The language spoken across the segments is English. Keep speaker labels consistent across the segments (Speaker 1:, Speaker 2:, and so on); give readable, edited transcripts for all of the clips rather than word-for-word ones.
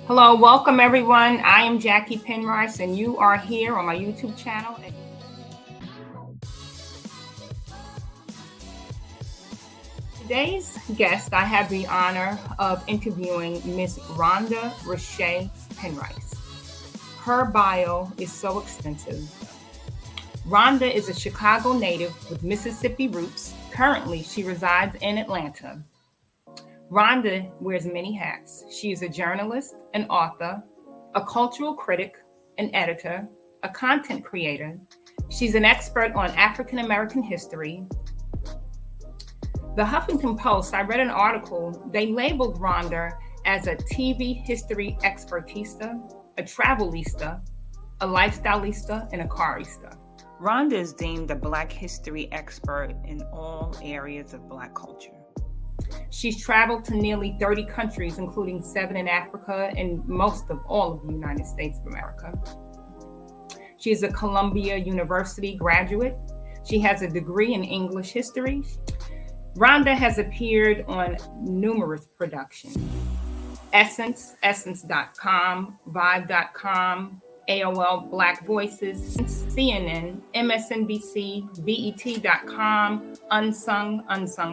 Speaker 1: Hello, welcome everyone. I am Jackie Penrice, and you are here on my YouTube channel. Today's guest, I have the honor of interviewing Miss Ronda Racha Penrice. Her bio is so extensive. Ronda is a Chicago native with Mississippi roots. Currently, she resides in Atlanta. Ronda wears many hats. She is a journalist, an author, a cultural critic, an editor, a content creator. She's an expert on African American history. The Huffington Post, I read an article, they labeled Ronda as a TV history expertista, a travelista, a lifestylista, and a carista. Ronda is deemed a Black history expert in all areas of Black culture. She's traveled to nearly 30 countries, including 7 in Africa and most of all of the United States of America. She is a Columbia University graduate. She has a degree in English history. Ronda has appeared on numerous productions. Essence, Essence.com, Vibe.com, AOL Black Voices, CNN, MSNBC, BET.com, Unsung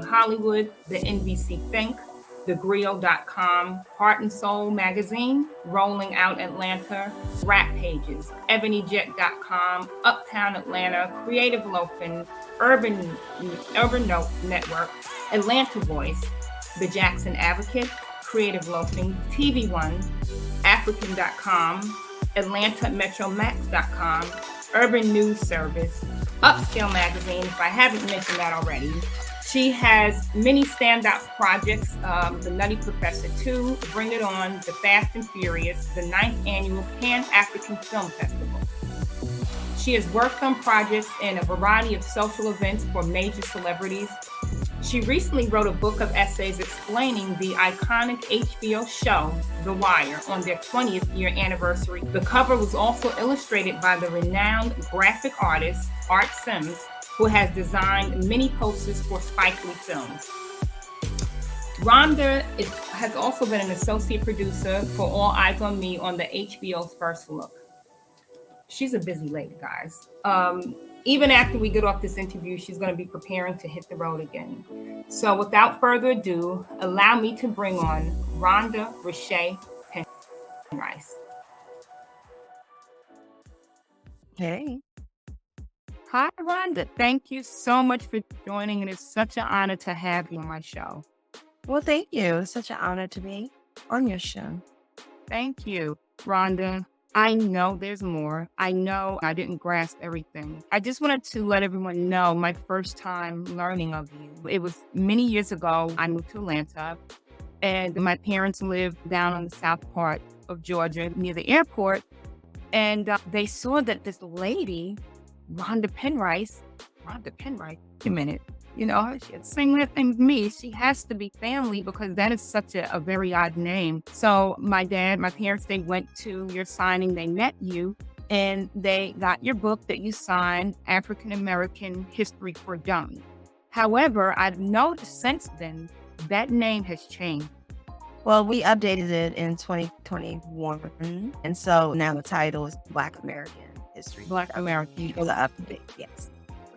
Speaker 1: Hollywood, the NBC Think, TheGriot.com, Heart and Soul Magazine, Rolling Out Atlanta, Rap Pages, EbonyJet.com, Uptown Atlanta, Creative Loafin, Urban Note Network, Atlanta Voice, The Jackson Advocate, Creative Loafing, TV One, African.com, AtlantaMetroMax.com, Urban News Service, Upscale Magazine, if I haven't mentioned that already. She has many standout projects, The Nutty Professor 2, Bring It On, The Fast and Furious, the 9th Annual Pan-African Film Festival. She has worked on projects in a variety of social events for major celebrities. She recently wrote a book of essays explaining the iconic HBO show, The Wire, on their 20th year anniversary. The cover was also illustrated by the renowned graphic artist, Art Sims, who has designed many posters for Spike Lee films. Ronda has also been an associate producer for All Eyes on Me on the HBO's First Look. She's a busy lady, guys. Even after we get off this interview, she's going to be preparing to hit the road again. So without further ado, allow me to bring on Ronda Racha Penrice.
Speaker 2: Hey.
Speaker 1: Hi, Ronda. Thank you so much for joining, and it's such an honor to have you on my show.
Speaker 2: Well, thank you. It's such an honor to be on your show.
Speaker 1: Thank you, Ronda. I know there's more. I know I didn't grasp everything. I just wanted to let everyone know my first time learning of you. It was many years ago. I moved to Atlanta, and my parents lived down on the south part of Georgia near the airport. And they saw that this lady, Ronda Penrice, wait a minute. You know, she had the same last name as me. She has to be family because that is such a very odd name. So my parents, they went to your signing, they met you, and they got your book that you signed, African American History for Dummies. However, I've noticed since then that name has changed.
Speaker 2: Well, we updated it in 2021. And so now the title is Black American History.
Speaker 1: Black American.
Speaker 2: For the update, yes.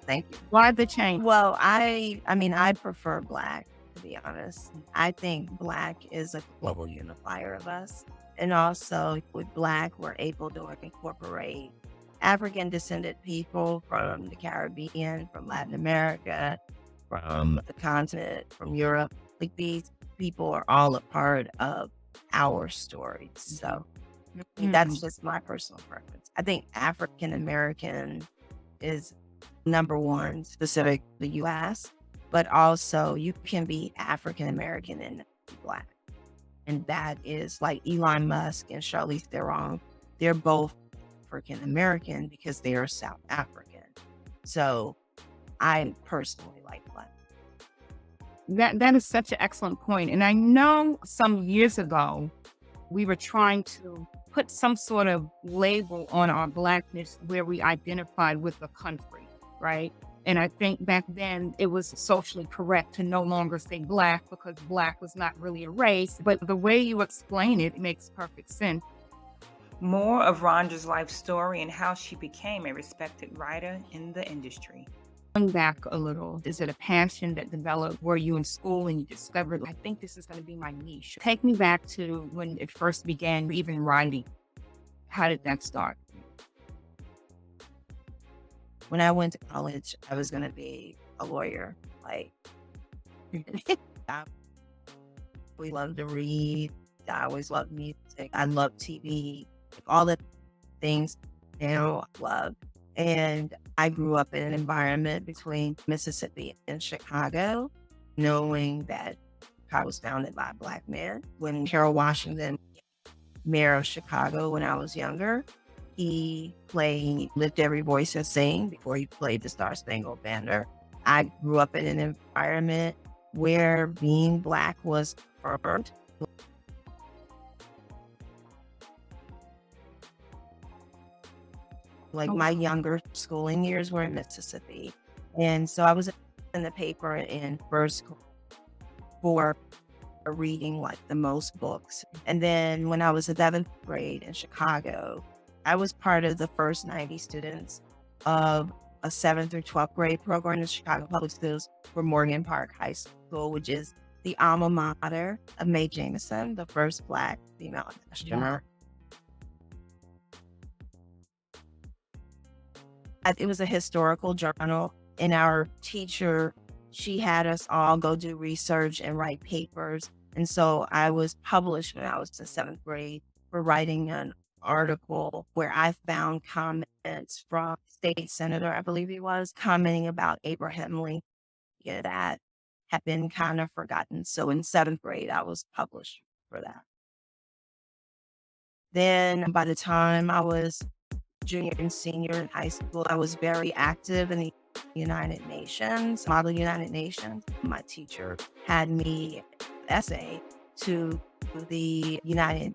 Speaker 2: Thank you.
Speaker 1: Why the change?
Speaker 2: Well, I prefer Black, to be honest. I think Black is a global unifier of us. And also with Black, we're able to incorporate African descended people from the Caribbean, from Latin America, from the continent, from Europe. Like, these people are all a part of our story. So that's just my personal preference. I think African American is number one, specific to the U.S., but also you can be African American and Black. And that is like Elon Musk and Charlize Theron. They're both African American because they are South African. So I personally like Black.
Speaker 1: That is such an excellent point. And I know some years ago, we were trying to put some sort of label on our Blackness where we identified with the country, right? And I think back then it was socially correct to no longer say Black because Black was not really a race. But the way you explain it makes perfect sense.
Speaker 3: More of Rhonda's life story and how she became a respected writer in the industry.
Speaker 1: Going back a little, is it a passion that developed? Were you in school and you discovered, I think this is going to be my niche? Take me back to when it first began, even writing. How did that start?
Speaker 2: When I went to college, I was going to be a lawyer. Like, I always loved to read. I always loved music. I loved TV, all the things now I love. And I grew up in an environment between Mississippi and Chicago, knowing that Chicago was founded by a Black man. When Harold Washington, mayor of Chicago, when I was younger, he played Lift Every Voice and Sing before he played the Star Spangled Banner. I grew up in an environment where being Black was preferred. Like my younger schooling years were in Mississippi. And so I was in the paper in first for reading like the most books. And then when I was 11th grade in Chicago, I was part of the first 90 students of a 7th through 12th grade program in Chicago Public Schools for Morgan Park High School, which is the alma mater of Mae Jemison, the first Black female astronaut. It was a historical journal, and our teacher, she had us all go do research and write papers. And so I was published when I was in 7th grade for writing an article where I found comments from state senator, I believe he was, commenting about Abraham Lincoln that had been kind of forgotten. So in 7th grade, I was published for that. Then by the time I was junior and senior in high school, I was very active in the United Nations, Model United Nations. My teacher had me essay to the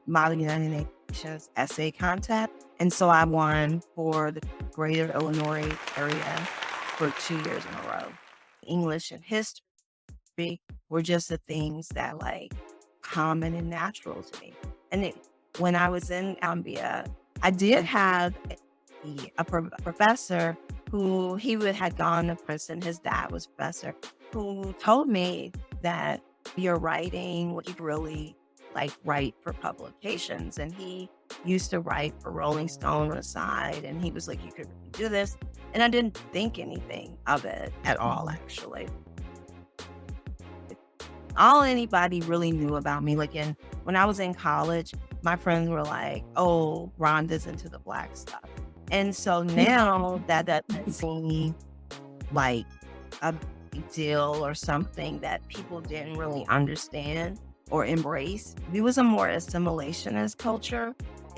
Speaker 2: Model United Nations essay contest. And so I won for the greater Illinois area for 2 years in a row. English and history were just the things that like common and natural to me. And when I was in Columbia, I did have a professor who had gone to prison. His dad was a professor who told me that your writing, what you really like write for publications. And he used to write for Rolling Stone on the side. And he was like, you could really do this. And I didn't think anything of it at all, actually. All anybody really knew about me, like when I was in college, my friends were like, oh, Rhonda's into the Black stuff. And so now that doesn't seem like a big deal or something that people didn't really understand or embrace. It was a more assimilationist culture.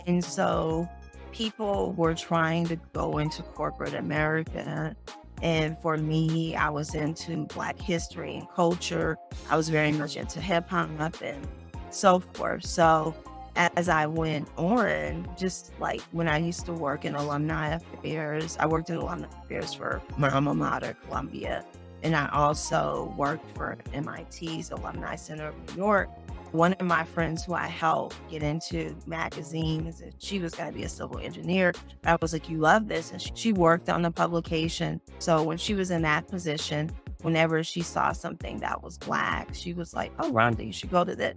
Speaker 2: And so people were trying to go into corporate America. And for me, I was into Black history and culture. I was very much into hip hop and so forth. So as I went on, just like when I used to work in alumni affairs, I worked in alumni affairs for my alma mater, Columbia. And I also worked for MIT's Alumni Center of New York. One of my friends who I helped get into magazines, and she was going to be a civil engineer. I was like, you love this. And she worked on the publication. So when she was in that position, whenever she saw something that was Black, she was like, oh, Rhonda, you should go to this.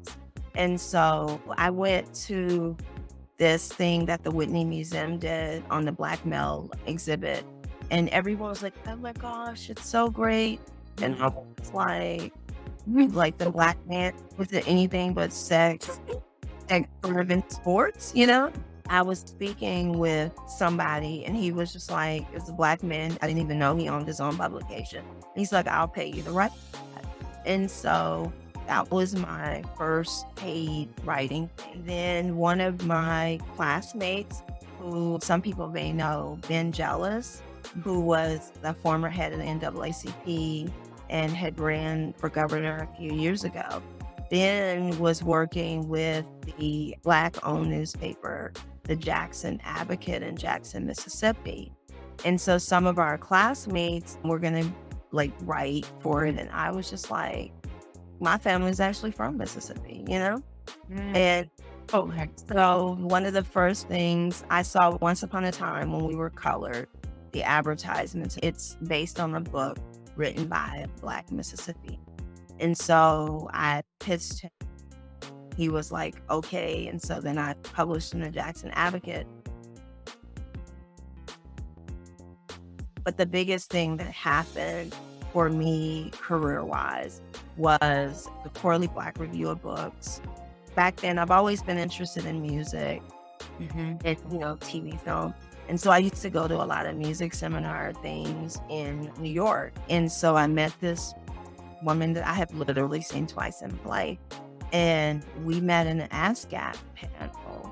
Speaker 2: And so I went to this thing that the Whitney Museum did on the Black male exhibit. And everyone was like, oh my gosh, it's so great. And I was like the Black man, was it anything but sex driven sports, you know? I was speaking with somebody and he was just like, it was a Black man. I didn't even know he owned his own publication. He's like, I'll pay you to write that. And so that was my first paid writing thing. Then one of my classmates, who some people may know, Ben Jealous, who was the former head of the NAACP and had ran for governor a few years ago. Ben was working with the Black-owned newspaper, the Jackson Advocate in Jackson, Mississippi. And so some of our classmates were going to like write for it. And I was just like, my family's actually from Mississippi, you know? And so one of the first things I saw once upon a time when we were colored, the advertisements, it's based on a book written by a Black Mississippi. And so I pitched him. He was like, okay. And so then I published in the Jackson Advocate. But the biggest thing that happened for me career-wise was the Quarterly Black Review of Books. Back then, I've always been interested in music and, TV, film. And so I used to go to a lot of music seminar things in New York. And so I met this woman that I have literally seen twice in my life. And we met in an ASCAP panel.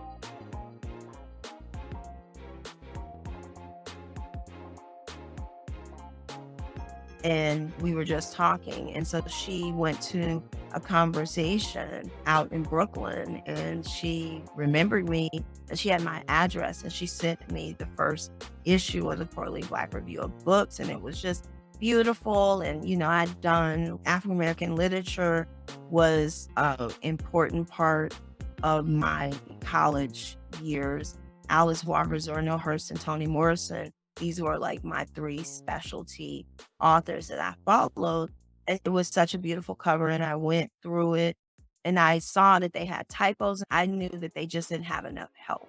Speaker 2: And we were just talking. And so she went to a conversation out in Brooklyn and she remembered me and she had my address and she sent me the first issue of the Quarterly Black Review of Books. And it was just beautiful. And, I'd done African-American literature was an important part of my college years. Alice Walker, Zora Neale Hurston, Toni Morrison. These were like my three specialty authors that I followed. And it was such a beautiful cover. And I went through it and I saw that they had typos. I knew that they just didn't have enough help.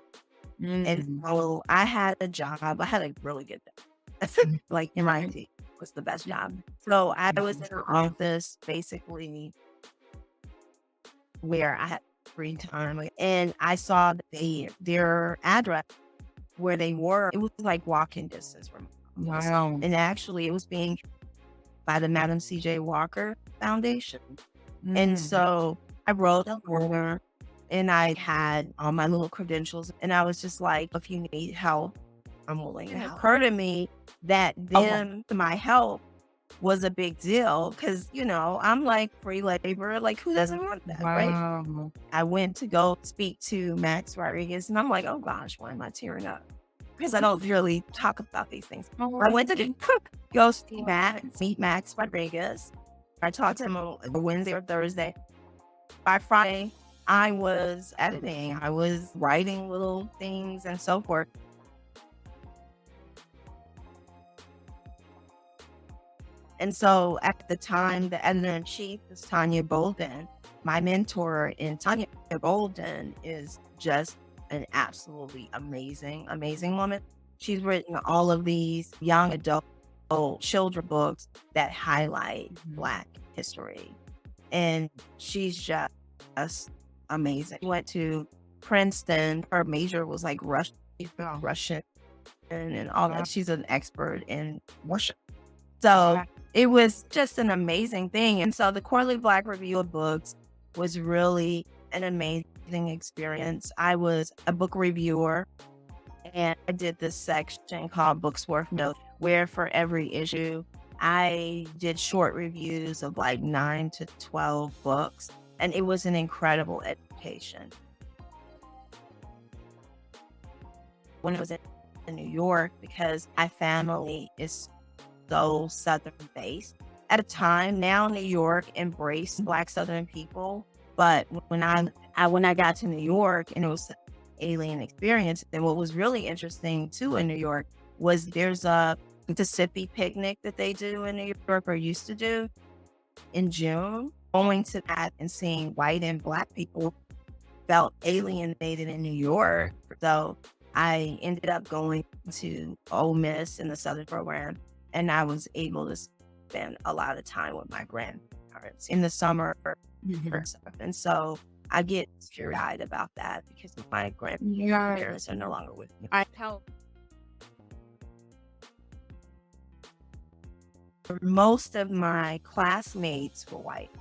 Speaker 2: And so I had a job. I had a really good job. Like MIT was the best job. So I was in an office basically where I had free time. And I saw that their address where they were, it was like walking distance from my office.
Speaker 1: Wow.
Speaker 2: And actually it was being by the Madam C.J. Walker Foundation. And so I wrote a letter and I had all my little credentials. And I was just like, if you need help, I'm willing to help. It occurred to me that my help was a big deal because, I'm like free labor. Like, who doesn't want that, right? I went to go speak to Max Rodriguez and I'm like, oh gosh, why am I tearing up? Because I don't really talk about these things. I went to go see meet Max Rodriguez. I talked to him on Wednesday or Thursday. By Friday, I was editing. I was writing little things and so forth. And so at the time, the editor-in-chief was Tanya Bolden. My mentor in Tanya Bolden is just an absolutely amazing, amazing woman. She's written all of these young adult children books that highlight Black history. And she's just amazing. She went to Princeton. Her major was like Russian and all that. She's an expert in Russian. So it was just an amazing thing. And so the Quarterly Black Review of Books was really an amazing experience. I was a book reviewer and I did this section called Books Worth Note, where for every issue, I did short reviews of like 9 to 12 books. And it was an incredible education. When I was in New York, because my family is so Southern based. At a time, now New York embraced Black Southern people. But when I got to New York and it was an alien experience, and what was really interesting too in New York was there's a Mississippi picnic that they do in New York or used to do in June. Going to that and seeing white and Black people felt alienated in New York. So I ended up going to Ole Miss in the Southern program, and I was able to spend a lot of time with my grandparents in the summer. And so I get teary-eyed about that because my grandparents are no longer with me.
Speaker 1: I help.
Speaker 2: Most of my classmates were white,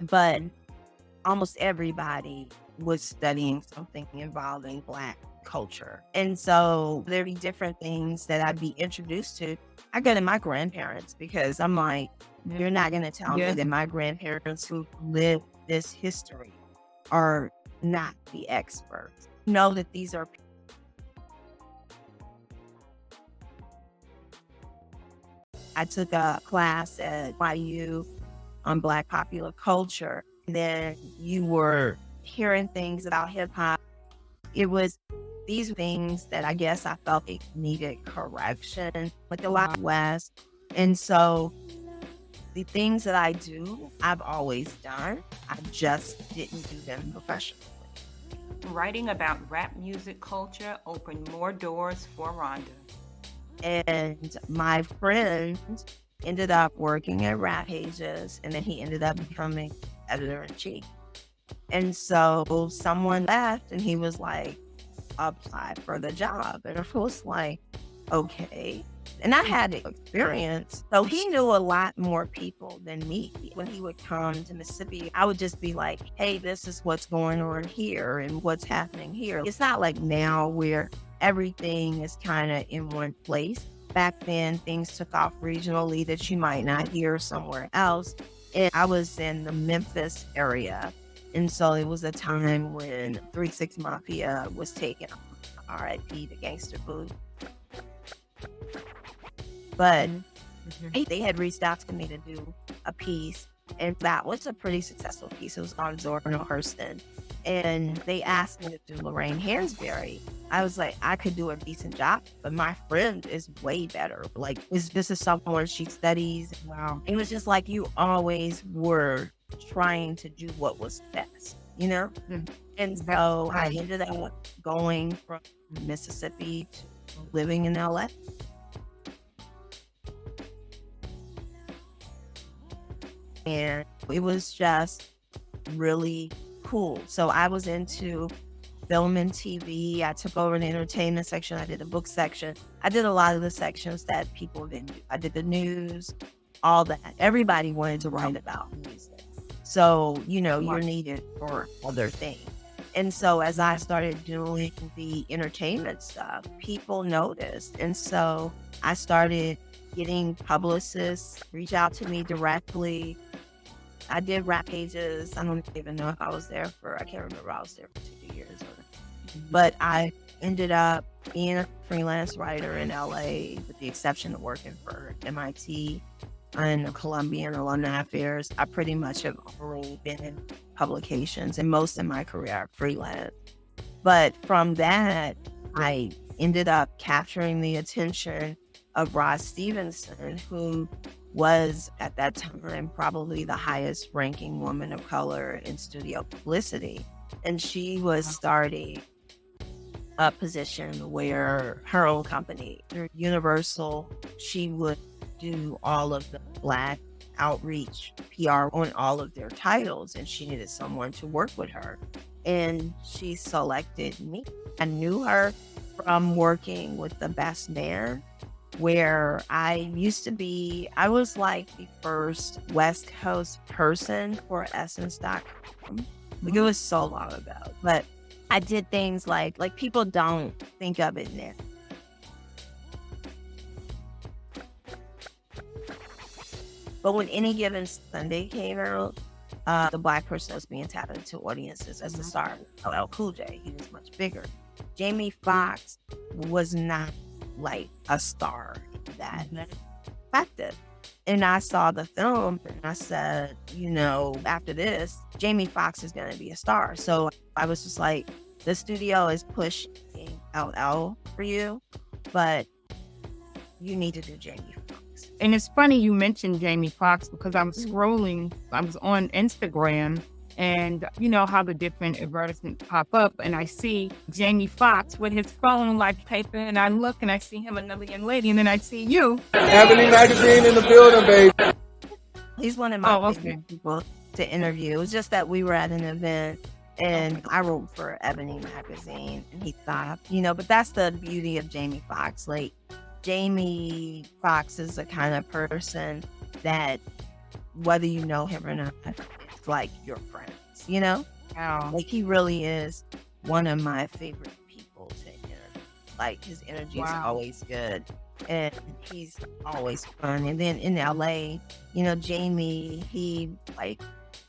Speaker 2: but almost everybody was studying something involving Black culture. And so there'd be different things that I'd be introduced to. I go to my grandparents because I'm like, you're not going to tell me that my grandparents who lived this history are not the experts. Know that these are I took a class at YU on Black popular culture. And then you were hearing things about hip hop. It was these things that I guess I felt it needed correction, like a lot West. And so the things that I do, I've always done. I just didn't do them professionally.
Speaker 3: Writing about rap music culture opened more doors for Ronda.
Speaker 2: And my friend ended up working at Rap Pages, and then he ended up becoming editor-in-chief. And so someone left, and he was like, apply for the job. And I was like, okay. And I had experience. So he knew a lot more people than me. When he would come to Mississippi, I would just be like, hey, this is what's going on here and what's happening here. It's not like now where everything is kind of in one place. Back then, things took off regionally that you might not hear somewhere else. And I was in the Memphis area. And so it was a time when 3-6 Mafia was taken off. R.I.P. the Gangster Boo. But they had reached out to me to do a piece, and that was a pretty successful piece. It was on Zorno Hurston, and they asked me to do Lorraine Hansberry. I was like, I could do a decent job, but my friend is way better. Like, this is someone she studies.
Speaker 1: Wow.
Speaker 2: It was just like you always were trying to do what was best, you know? And so I ended up going from Mississippi to living in LA. And it was just really cool. So I was into film and TV. I took over the entertainment section. I did the book section. I did a lot of the sections that people didn't do. I did the news, all that. Everybody wanted to write about music. So, you know, you're needed for other things. And so as I started doing the entertainment stuff, people noticed. And so I started getting publicists reach out to me directly. I did Rap Pages. I don't even know if I was there I can't remember. I was there for 2 years. But I ended up being a freelance writer in LA, with the exception of working for MIT and Columbia and Alumni Affairs. I pretty much have only been in publications, and most of my career are freelance. But from that, I ended up capturing the attention of Roz Stevenson, who was at that time probably the highest ranking woman of color in studio publicity. And she was starting a position where her own company, Universal, she would do all of the Black outreach PR on all of their titles, and she needed someone to work with her. And she selected me. I knew her from working with The Best Man, where I was like the first West Coast person for Essence.com. Like, it was so long ago, but I did things like people don't think of it now. But when Any Given Sunday came out, the Black person was being tapped into audiences as the star. LL Cool J, he was much bigger. Jamie Foxx was not like a star in that perspective. And I saw the film and I said, you know, after this, Jamie Foxx is going to be a star. So I was just like, the studio is pushing LL for you, but you need to do Jamie Foxx.
Speaker 1: And it's funny you mentioned Jamie Foxx, because I was scrolling, I was on Instagram, and you know how the different advertisements pop up, and I see Jamie Foxx with his phone like paper, and I look and I see him, another young lady, and then I see you.
Speaker 4: Ebony Magazine in the building, baby.
Speaker 2: He's one of my favorite people to interview. It was just that we were at an event and I wrote for Ebony Magazine, and he thought, you know, but that's the beauty of Jamie Foxx. Like, Jamie Foxx is the kind of person that, whether you know him or not, it's like your friends, you know?
Speaker 1: Wow.
Speaker 2: Like, he really is one of my favorite people to interview. Like, his energy is always good, and he's always fun. And then in LA, you know, Jamie, he like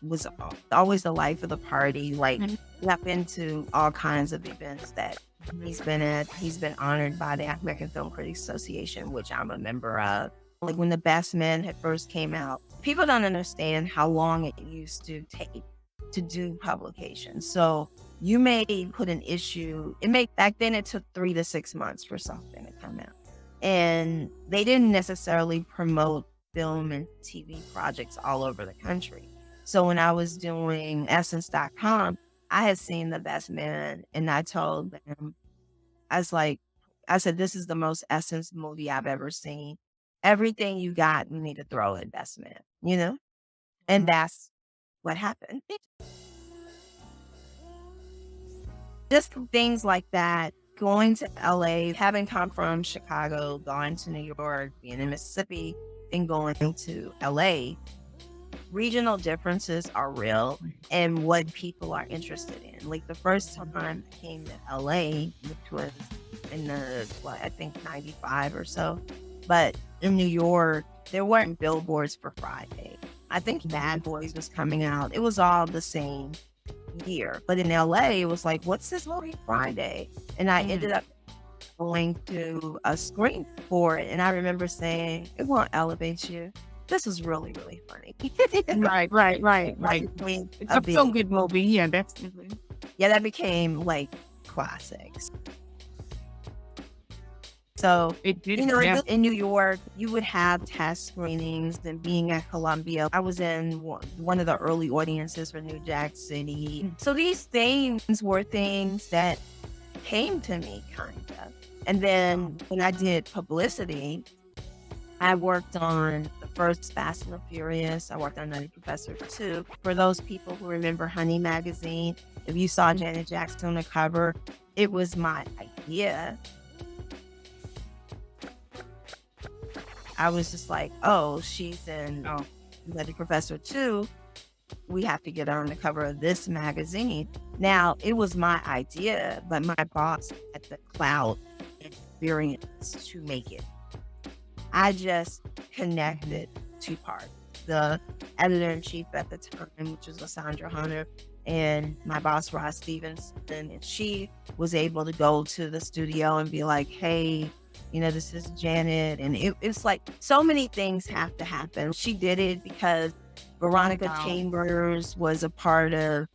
Speaker 2: was always the life of the party. Like, I've been to all kinds of events that he's been at. He's been honored by the American Film Critics Association, which I'm a member of. like when The Best Man had first came out, people don't understand how long it used to take to do publications. So you may put an issue, back then it took 3 to 6 months for something to come out. And they didn't necessarily promote film and TV projects all over the country. So when I was doing Essence.com, I had seen The Best Man, and I told them, I said, this is the most Essence movie I've ever seen. Everything you got, you need to throw at Best Man, you know? And that's what happened. Just things like that. Going to LA, having come from Chicago, going to New York, being in Mississippi, and going to LA, regional differences are real and what people are interested in. Like the first time I came to LA, which was in I think 95 or so. But in New York, there weren't billboards for Friday. I think Bad Boys was coming out. It was all the same year. But in LA, it was like, what's this movie Friday? And I ended up going to a screen for it. And I remember saying, it won't elevate you. This is really, really funny.
Speaker 1: Right. It's a feel-good movie. Yeah,
Speaker 2: that became like classics. So, in New York, you would have test screenings. And being at Columbia, I was in one of the early audiences for New Jack City. So these things were things that came to me, kind of. And then when I did publicity, I worked on the first Fast and the Furious. I worked on Nutty Professor 2. For those people who remember Honey Magazine, if you saw Janet Jackson on the cover, it was my idea. I was just like, oh, she's in Nutty Professor 2. We have to get her on the cover of this magazine. Now, it was my idea, but my boss had the clout experience to make it. I just connected two parts. The editor-in-chief at the time, which was Lysandra Hunter, and my boss, Ross Stevenson, and she was able to go to the studio and be like, hey, this is Janet. And it's like so many things have to happen. She did it because Veronica Chambers was a part of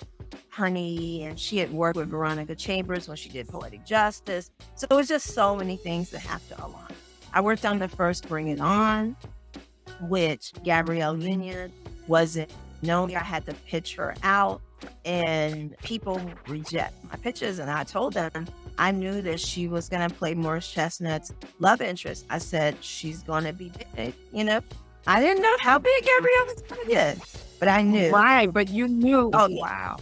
Speaker 2: Honey, and she had worked with Veronica Chambers when she did Poetic Justice. So it was just so many things that have to align. I worked on the first Bring It On, which Gabrielle Union wasn't known. I had to pitch her out, and people reject my pitches. And I told them I knew that she was going to play Morris Chestnut's love interest. I said, she's going to be big, I didn't know how big Gabrielle was going to get, but I knew.
Speaker 1: Right, but you knew.
Speaker 2: Oh, yeah.
Speaker 1: Wow.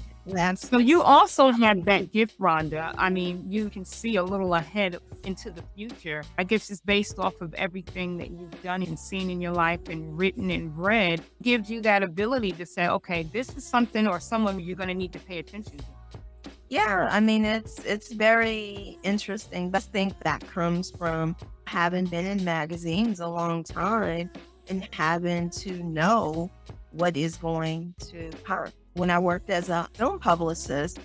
Speaker 1: So you also had that gift, Rhonda. I mean, you can see a little ahead into the future. I guess it's based off of everything that you've done and seen in your life and written and read. Gives you that ability to say, okay, this is something or someone you're going to need to pay attention to.
Speaker 2: Yeah, I mean, it's very interesting. I think that comes from having been in magazines a long time and having to know what is going to hurt. When I worked as a film publicist,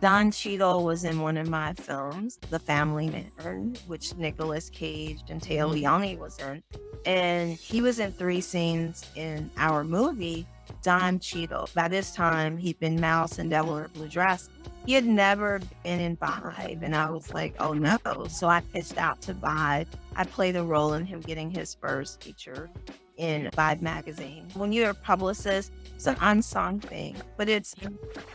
Speaker 2: Don Cheadle was in one of my films, The Family Man, which Nicolas Cage and Taya Leone was in. And he was in 3 scenes in our movie, Don Cheadle. By this time, he'd been Mouse and Devil Wears Blue Dress. He had never been in Vibe, and I was like, oh no. So I pitched out to Vibe. I played a role in him getting his first feature in Vibe magazine. When you're a publicist, it's an unsung thing, but it's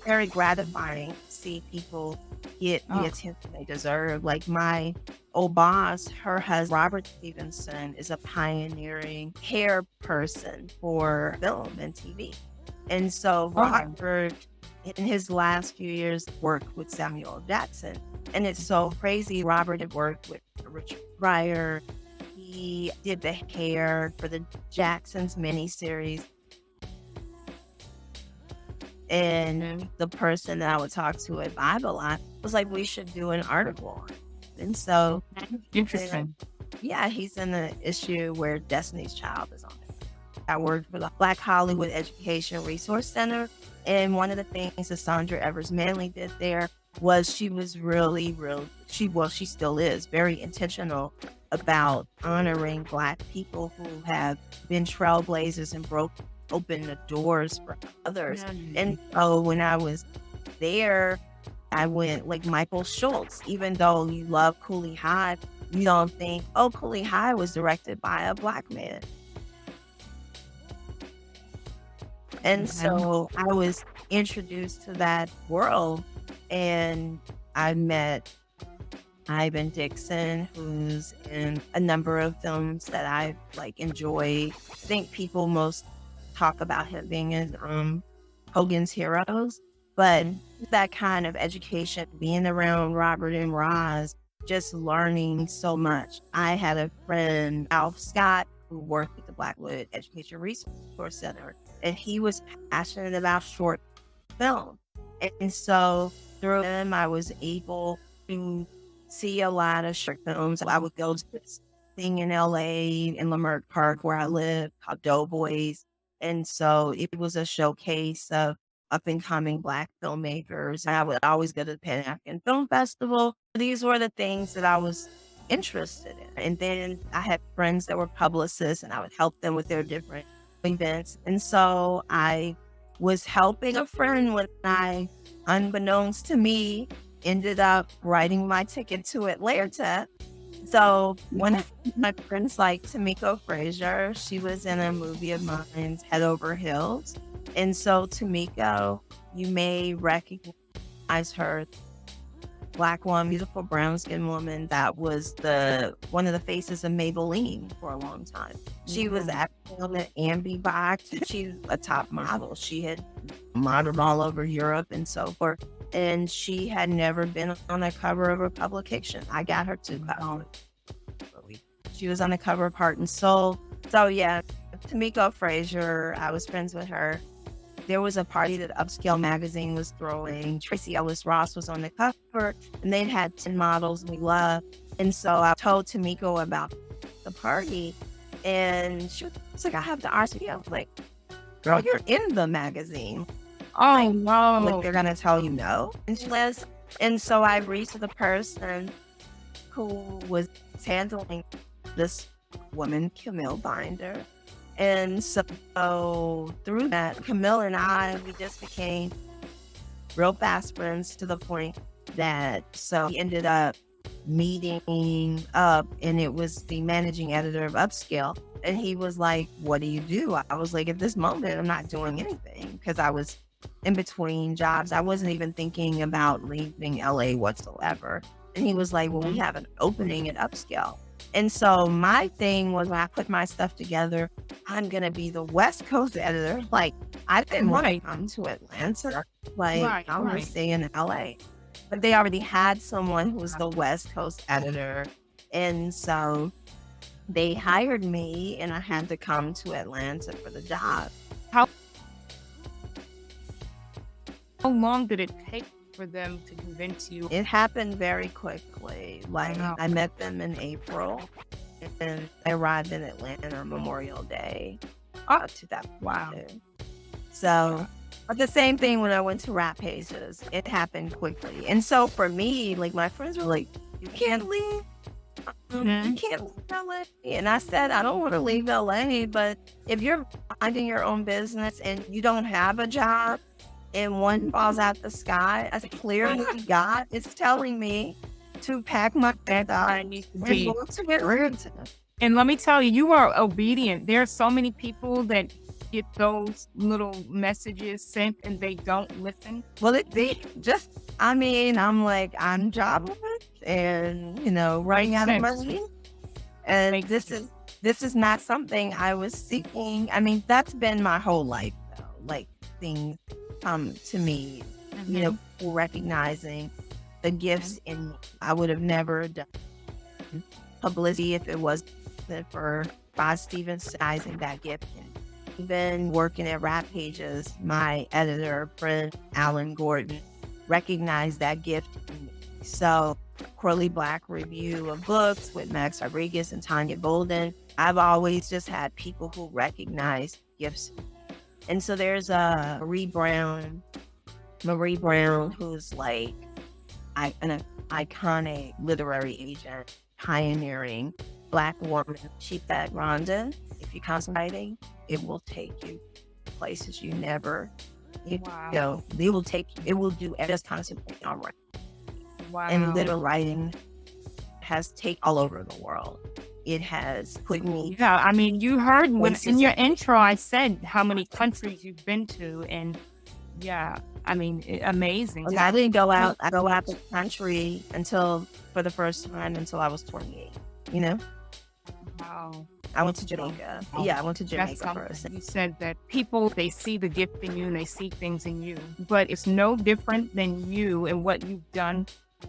Speaker 2: very gratifying to see people get the attention they deserve. Like my old boss, her husband, Robert Stevenson, is a pioneering hair person for film and TV. And so Robert, in his last few years, worked with Samuel Jackson. And it's so crazy. Robert had worked with Richard Pryor. He did the hair for the Jacksons miniseries. And the person that I would talk to at Vibe a lot was like, we should do an article on it. And so,
Speaker 1: interesting.
Speaker 2: Yeah, he's in the issue where Destiny's Child is on it. I worked for the Black Hollywood Education Resource Center. And one of the things that Sandra Evers Manley did there was she was really, she still is very intentional about honoring Black people who have been trailblazers and open the doors for others. And so when I was there, I went like Michael Schultz. Even though you love Cooley High, you don't think, oh, Cooley High was directed by a Black man. And so I was introduced to that world, and I met Ivan Dixon, who's in a number of films that I like enjoy. I think people most talk about him being in Hogan's Heroes, but that kind of education, being around Robert and Roz, just learning so much. I had a friend, Alf Scott, who worked at the Blackwood Education Resource Center, and he was passionate about short film. And so through him, I was able to see a lot of short films. I would go to this thing in LA, in Leimert Park, where I live, called Doughboys. And so it was a showcase of up and coming Black filmmakers. I would always go to the Pan African Film Festival. These were the things that I was interested in. And then I had friends that were publicists, and I would help them with their different events. And so I was helping a friend when I, unbeknownst to me, ended up writing my ticket to Atlanta. So one of my friends, like Tamiko Frazier, she was in a movie of mine, Head Over Heels. And so Tamiko, you may recognize her, Black woman, beautiful brown skinned woman that was one of the faces of Maybelline for a long time. She was actually on the Ambi box. She's a top model. She had modeled all over Europe and so forth. And she had never been on the cover of a publication. I got her to she was on the cover of Heart and Soul. So yeah, Tamiko Frazier, I was friends with her. There was a party that Upscale magazine was throwing. Tracy Ellis Ross was on the cover, and they'd had 10 models we loved. And so I told Tamiko about the party, and she was like, I have the RCP. I was like, girl, you're in the magazine. Oh, no. Like, they're going to tell you no? And she was. And so I reached to the person who was handling this woman, Camille Binder. And so through that, Camille and I, we just became real fast friends to the point that, so we ended up meeting up, and it was the managing editor of Upscale. And he was like, what do you do? I was like, at this moment, I'm not doing anything, because I was in between jobs. I wasn't even thinking about leaving LA whatsoever. And he was like, well, we have an opening at Upscale. And so my thing was, when I put my stuff together, I'm going to be the West Coast editor. Like, I didn't want to come to Atlanta. Like, I want to stay in LA. But they already had someone who was the West Coast editor. And so they hired me, and I had to come to Atlanta for the job.
Speaker 1: How long did it take for them to convince you?
Speaker 2: It happened very quickly. Like, I met them in April, and I arrived in Atlanta Memorial Day. To that. Wow. So, but the same thing when I went to Rap Pages, it happened quickly. And so for me, like, my friends were like, you can't leave. You can't leave LA. And I said, I don't want to leave LA, but if you're minding your own business and you don't have a job, and one falls out the sky, as clearly God is telling me to pack my bag and go to Atlanta.
Speaker 1: And let me tell you, you are obedient. There are so many people that get those little messages sent and they don't listen.
Speaker 2: Well, I'm like, I'm jobless and, running out of money. And this is not something I was seeking. I mean, that's been my whole life, though. Like, things come to me, recognizing the gifts in me. I would have never done publicity if it wasn't for Bob Stevens sizing that gift. And even working at Rap Pages, my editor, friend Alan Gordon, recognized that gift in me. So Curly Black review of books with Max Rodriguez and Tanya Bolden, I've always just had people who recognize gifts. And so there's Marie Brown, who's like an iconic literary agent, pioneering Black woman. Cheap that Ronda, if you're concentrating, it will take you places you never,
Speaker 1: Wow.
Speaker 2: it will take you, it will do just concentrating on writing.
Speaker 1: Wow.
Speaker 2: And literal writing has take all over the world. It has put me.
Speaker 1: Yeah, I mean, you heard when
Speaker 2: places-
Speaker 1: in your intro, I said how many countries you've been to, and yeah, I mean, amazing.
Speaker 2: Like, I didn't go out. I go out the country for the first time until I was 28. You know,
Speaker 1: Wow.
Speaker 2: I went to Jamaica. Yeah, I went to
Speaker 1: That's
Speaker 2: Jamaica
Speaker 1: something.
Speaker 2: first.
Speaker 1: You said that people, they see the gift in you and they see things in you, but it's no different than you and what you've done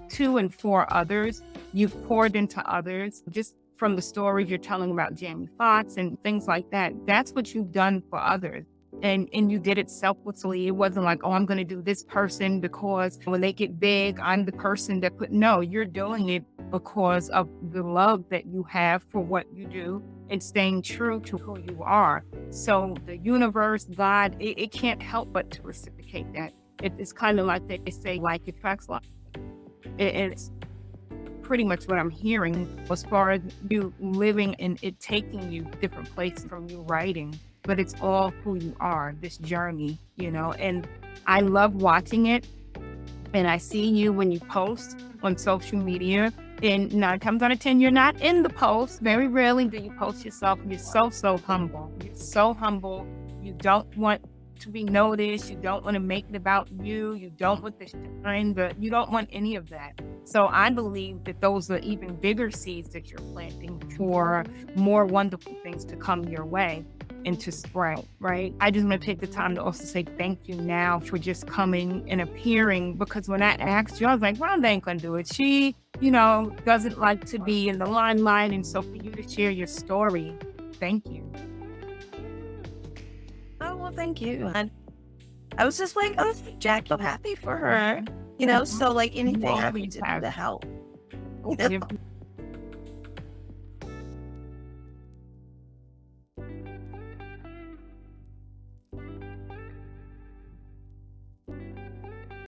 Speaker 1: to and for others. You've poured into others. Just from the stories you're telling about Jamie Foxx and things like that, that's what you've done for others. And you did it selflessly. It wasn't like, oh, I'm going to do this person because when they get big, I'm the person that put. No, you're doing it because of the love that you have for what you do and staying true to who you are. So the universe, God, it can't help but to reciprocate that. It's kind of like they say, like attracts like. It's pretty much what I'm hearing as far as you living and it taking you different places from you writing. But it's all who you are, this journey, and I love watching it. And I see you when you post on social media, and 9 times out of 10, you're not in the post. Very rarely do you post yourself. You're so humble. You're so humble. You don't want to be noticed. You don't want to make it about you. You don't want the shine, but you don't want any of that. So I believe that those are even bigger seeds that you're planting for more wonderful things to come your way and to sprout, right? I just want to take the time to also say thank you now for just coming and appearing, because when I asked you, I was like, Ronda ain't gonna do it. She, doesn't like to be in the limelight, and so for you to share your story, thank you.
Speaker 2: Oh, well, thank you. And I was just like, oh, Jack, I'm happy for her. So like anything I can do to help.
Speaker 1: Give